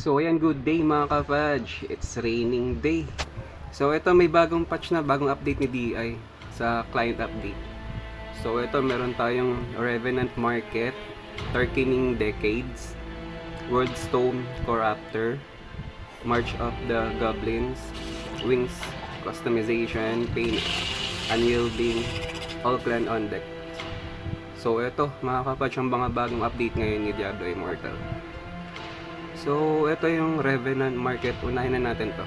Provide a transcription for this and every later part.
So ayan, good day mga ka-fudge. It's raining day. So ito may bagong patch na, bagong update ni DI sa client update. So ito meron tayong Revenant Market, Darkening Decades, Worldstone Corruptor, March of the Goblins, Wings Customization, Paint, Unyielding, All Clan on Deck. So ito mga ka-fudge, ang mga bagong update ngayon ni Diablo Immortal. So, ito yung Revenant Market. Unahin na natin to.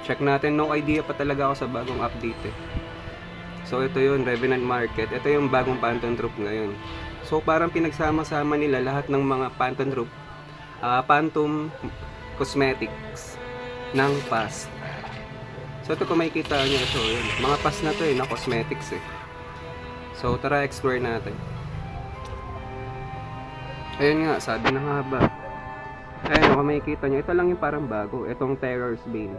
Check natin. No idea pa talaga ako sa bagong update eh. So, ito yung Revenant Market. Ito yung bagong Phantom Troop ngayon. So, parang pinagsama-sama nila lahat ng mga Phantom Troop, Phantom Cosmetics ng past. So, ito kung makikita nyo ito. Yun. Mga past na to eh, na cosmetics eh. So, tara explore natin. Ayun nga, sabi na nga ba. Ayun, kung makikita nyo, ito lang yung parang bago. Itong Terror's Bane.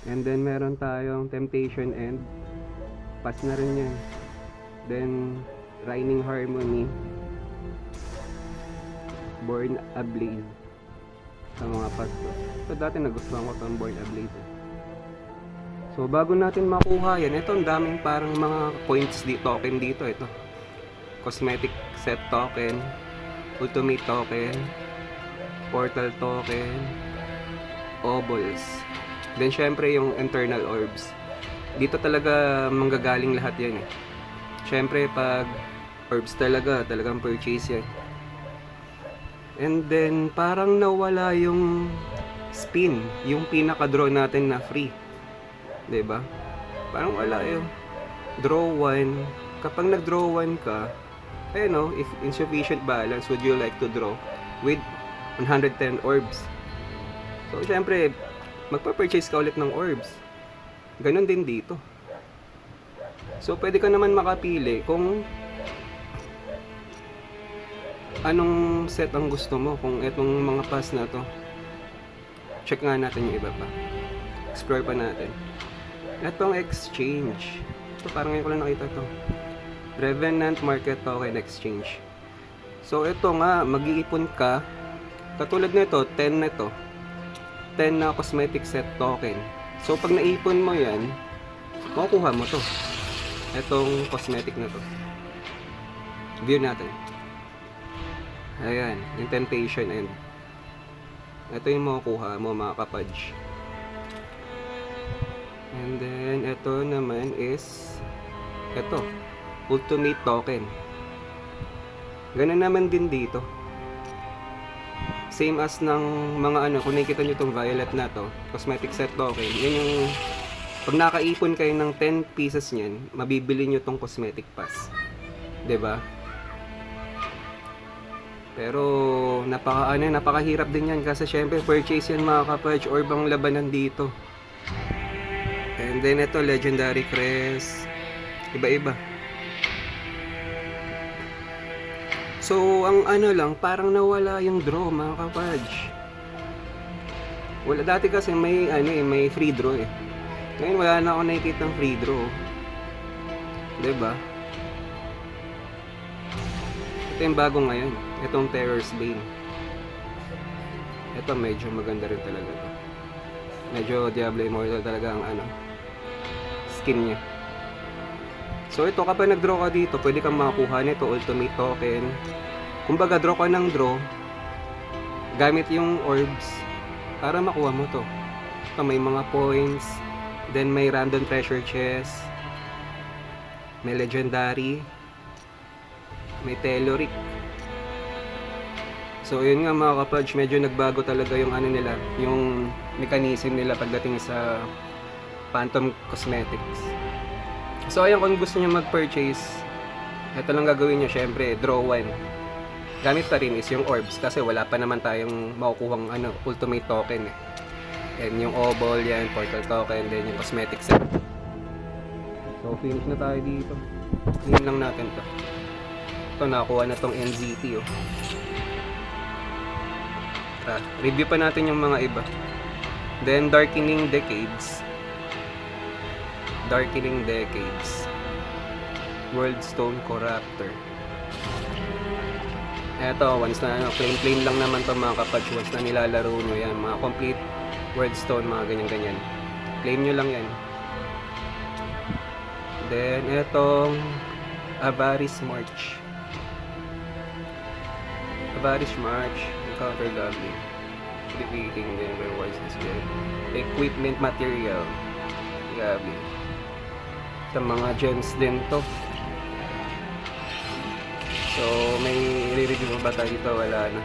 And then, meron tayong Temptation End. Pass na rin yan. Then, Reigning Harmony. Born Ablaze. Sa mga pass ko. So, dati nagustuhan ko itong Born Ablaze. So, bago natin makuha yan, ito ang daming parang mga points token dito. Ito. Cosmetic set token, ultimate token, portal token, obols. Then syempre yung internal orbs. Dito talaga manggagaling lahat yan eh. Syempre pag orbs talagang purchase yan. And then parang nawala yung spin, yung pinaka-draw natin na free. 'Di ba? Parang wala yung draw 1. Kapag nag-draw 1 ka, if insufficient balance, would you like to draw with 110 orbs? So, syempre, magpa-purchase ka ulit ng orbs. Ganon din dito. So, pwede ka naman makapili kung anong set ang gusto mo. Kung itong mga pass na to, check nga natin yung iba pa. Explore pa natin. Itong exchange. Ito, parang ngayon ko lang nakita to. Revenant Market Token Exchange. So, ito nga, mag-iipon ka. Katulad nito, 10 na ito. 10 na cosmetic set token. So, pag naipon mo yan, makukuha mo to. Itong cosmetic na to. View natin. Ayan, yung Temptation End. Ito yung makukuha mo, mga kapudge. And then, ito naman is ito. Ultimate token. Ganun naman din dito. Same as ng mga kung nakikita nyo itong violet na to, cosmetic set token. Yan yung, pag nakaipon kayo ng 10 pieces nyan, mabibili nyo itong cosmetic pass. 'Di ba? Pero, napakahirap din yan kasi syempre purchase yan mga kapudge or bang labanan dito. And then ito, legendary crest. Iba-iba. So, ang parang nawala yung draw, mga kapudge. Wala, dati kasi may, may free draw eh. Ngayon, wala na ako nakikita ng free draw. Diba? Ito yung bago ngayon. Itong Terror's Bane. Ito, medyo maganda rin talaga to. Medyo Diablo Immortal talaga ang skin niya. So ito, kapag nag-draw ka dito, pwede kang makakuha nito, ultimate token. Kumbaga, draw ka ng draw, gamit yung orbs para makuha mo to. Ito, may mga points, then may random treasure chest, may legendary, may Telluric. So yun nga mga kapudge, medyo nagbago talaga yung nila, yung mechanism nila pagdating sa Phantom Cosmetics. So ayan, kung gusto niyo mag-purchase, ito lang gagawin niyo, syempre, draw 1. Gamit pa rin is yung orbs kasi wala pa naman tayong makukuhang ultimate token eh. And yung obol yan, portal token, then yung cosmetic set. So finish na tayo dito. Clean lang natin to. Ito, nakakuha na tong NZT oh. Review pa natin yung mga iba. Then Darkening Decades. Worldstone Corruptor. Eto, once na ano, plain lang naman to mga kapatch, once na nilalaro nyo yan, mga complete Worldstone, mga ganyan-ganyan. Claim nyo lang yan. Then, etong Avarice March. Avarice March, encounter goblin. Defeating the rewards is good. Equipment material. Grabe. Sa mga gems din to. So, may re-review ba tayo dito? Wala na.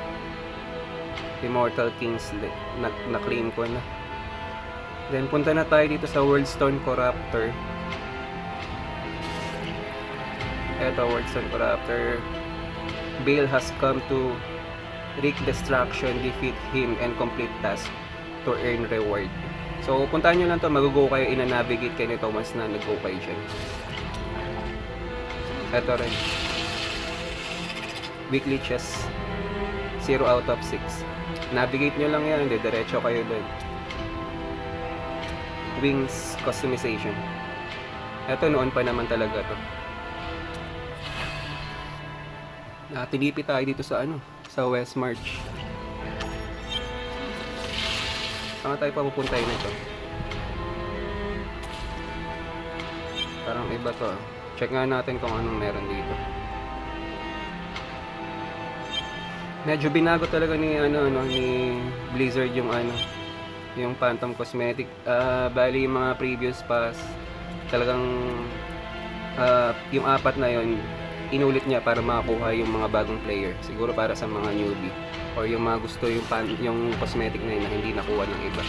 Immortal Kings na-claim ko na. Then, punta na tayo dito sa Worldstone Corruptor. Eto, Worldstone Corruptor. Bale has come to wreak destruction, defeat him, and complete task to earn reward. So, puntahan nyo lang to. Mag-go kayo, ina-navigate kayo nito once na nag-go kayo dyan. Eto rin. Weekly chess 0 out of 6. Navigate nyo lang yan, diretso kayo doon. Wings customization. Eto, noon pa naman talaga to. Tinipi tayo dito sa ano, sa West March. Saan tayo papupuntahin nito? Parang iba to. Check nga natin kung anong meron dito. Medyo binago talaga ni ni Blizzard yung yung Phantom Cosmetic. Bali yung mga previous pass talagang yung apat na yon inulit niya para makakuha yung mga bagong player. Siguro para sa mga newbie or yung mga gusto yung cosmetic na yun na hindi nakuha ng iba.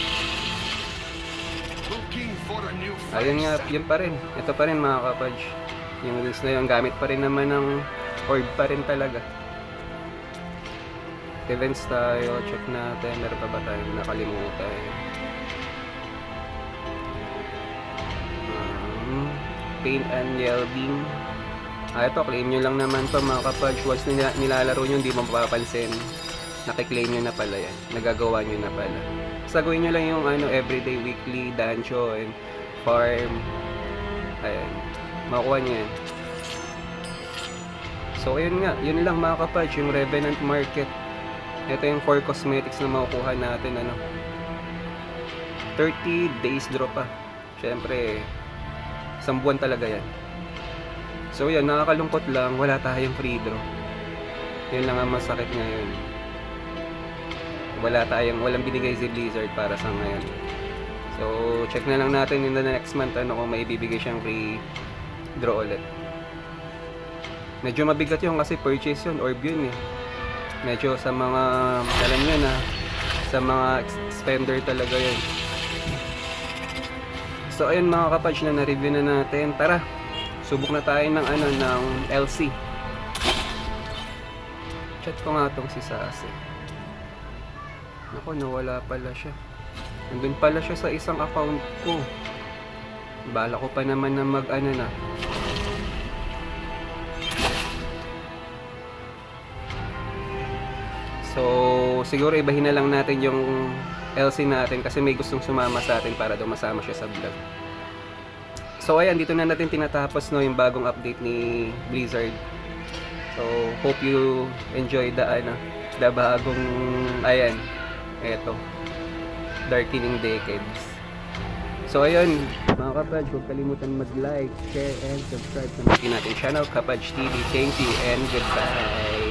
Ayun nga, yun pa rin. Ito pa rin mga kapatch. Yung wheels na yun, gamit pa rin naman ng orb pa rin talaga. Events tayo, check natin, meron pa ba tayong nakalimutan? Paint and Yell Beam. Ito, claim nyo lang naman to mga kapatch. Once nilalaro nyo, hindi mo mapapansin. Nakiklaim nyo na pala yan. Nagagawa nyo na pala. Basta gawin nyo lang yung everyday, weekly, dungeon, farm. Ayan. Makuha nyo yan. So, ayun nga. Yun lang mga kapatch, yung Revenant Market. Ito yung 4 cosmetics na makukuha natin, 30 days draw pa. Syempre, 1 buwan talaga yan. So yan, nakakalungkot lang, wala tayong free draw. Yun lang ang masakit ngayon. Walang binigay si Blizzard para sa ngayon. So, check na lang natin in the next month kung may ibibigay siyang free draw ulit. Medyo mabigat yun kasi purchase yun, orb yun eh. Medyo sa mga, alam nyo na, sa mga spender talaga yun. So ayun mga kapatch, na na-review na natin. Tara, subok na tayo ng ng LC. Chat ko nga tong si Sase. Naku, nawala pala siya. Nandun pala siya sa isang account ko. Bala ko pa naman na na. So, siguro ibahin na lang natin yung LC natin kasi may gustong sumama sa atin para daw masama siya sa vlog. So, ayan, dito na natin tinatapos yung bagong update ni Blizzard. So, hope you enjoy the bagong, ayan, eto, Darkening Decades. So, ayun, mga kapatch, huwag kalimutan mag-like, share, and subscribe sa natin channel, Kapatch TV. Thank you and goodbye!